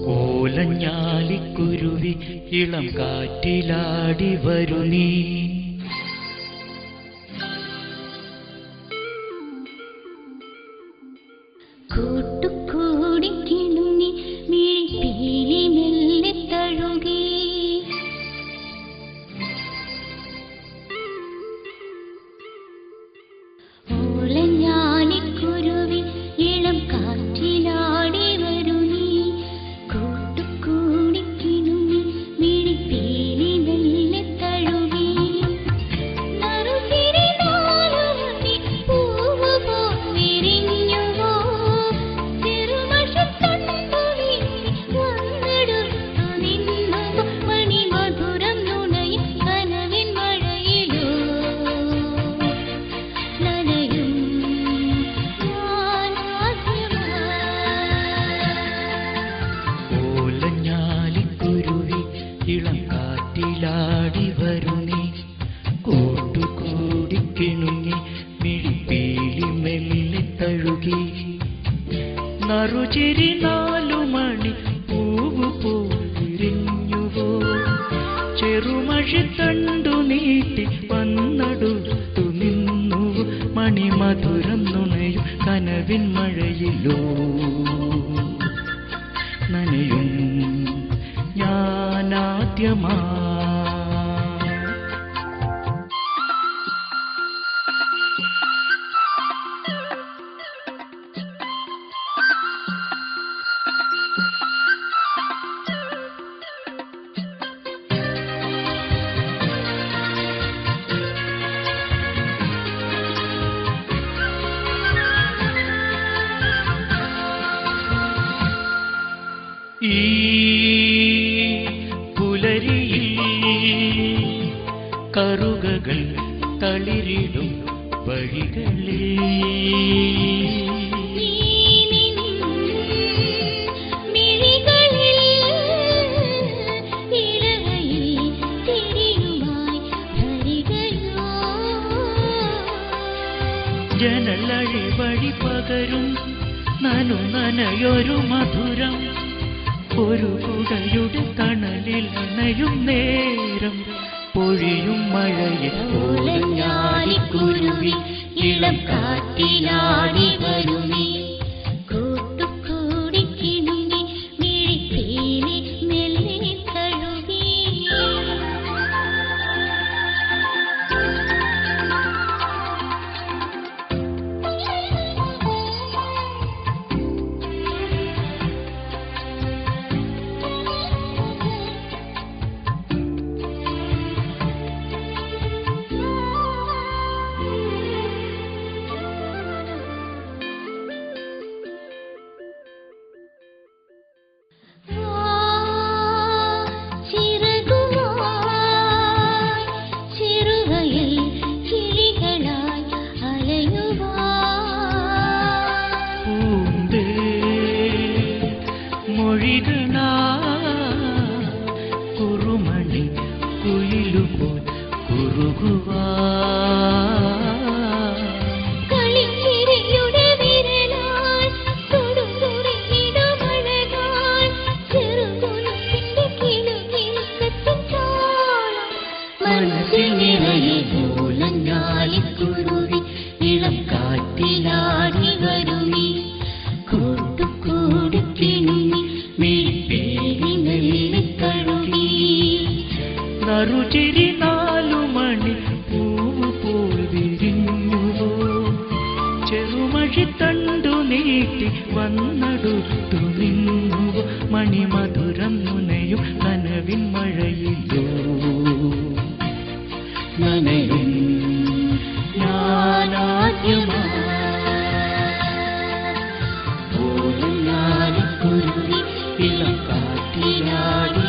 ഓലഞ്ഞാലിക്കുരുവി ഇളം കാറ്റിലാടി വരു നീ. കൂട്ടുകൂടിക്കിണുങ്ങി മിഴിപ്പീലി മെല്ലെ തഴുകി. ഓലഞ്ഞാലിക്കുരുവി ഇളം കാറ്റിലാടി വരു നീ. കൂട്ടുകൂടിക്കിണുങ്ങി മിഴിപ്പീലി മെല്ലെ തഴുകി. നറുചിരി നാലുമണി പൂവ് പോൽ വിരിഞ്ഞുവോ. ചെറുമഷിത്തണ്ടുവിൽ വന്നെടുത്തു നിന്നുവോ. മണിമധുരം നുണയും കനവിൻ മഴയിലോ നനയും ഓലഞ്ഞാലിക്കുരുവി ഇളം കാറ്റിലാടി വരു നീ. കൂട്ടുകൂടിക്കിണുങ്ങി മിഴിപ്പീലി മെല്ലെ തഴുകി. നറുചിരി നാലുമണി പൂവ് പോരിഞ്ഞുവോ. ചെറുമഷിത്തണ്ടു നീട്ടി വന്നടുത്തു നിന്നുവോ. മണിമധുരം നുണയും കനവിൻ മഴയിലോ നനയും ഞാനാദ്യമാ. ഈ പുലരിയിൽ കറുകകൾ തളിരിടും വഴികളിൽ ജനലഴി വഴി പകരും നനയൊരു മധുരം. ഒരു കുടയുടെ തണലിൽ അണയും നേരം പൊഴിയും മഴയിൽ. ഓലഞ്ഞാലിക്കുരുവി ഇളം കാറ്റിലാടി വരു നീ. കൂട്ടുകൂടിക്കിണുങ്ങി മിഴിപ്പീലി മെല്ലെ തഴുകി. കുറുമണി കുയിലുപോൽ കുറുകുവാ. കളിച്ചിരിയുടെ വിരലാൽ തൊടുതുറിയിടമഴകാൽ ചെറുതുളുപ്പിന്റെ കിലുകിൽ കത്തും താളം മനസ്സിൽ നിറയെ. ഓലഞ്ഞാലിക്കുരുവി ഇളം കാറ്റിലാടി വരു നീ. കൂട്ടുകൂടിക്കിണുങ്ങി മിഴിപ്പീലി മെല്ലെ തഴുകി. നറുചിരി നാലുമണി പൂവ് പോൽ വിരിഞ്ഞുവോ. ചെറുമഷിത്തണ്ടു നീട്ടി വന്നടുത്തു നിന്നുവോ. മണിമധുരം നുണയും കനവിൻ മഴയിലോ നനയും ഞാനാദ്യമാ. ഓലഞ്ഞാലിക്കുരുവി ഇളം കാറ്റിലാടി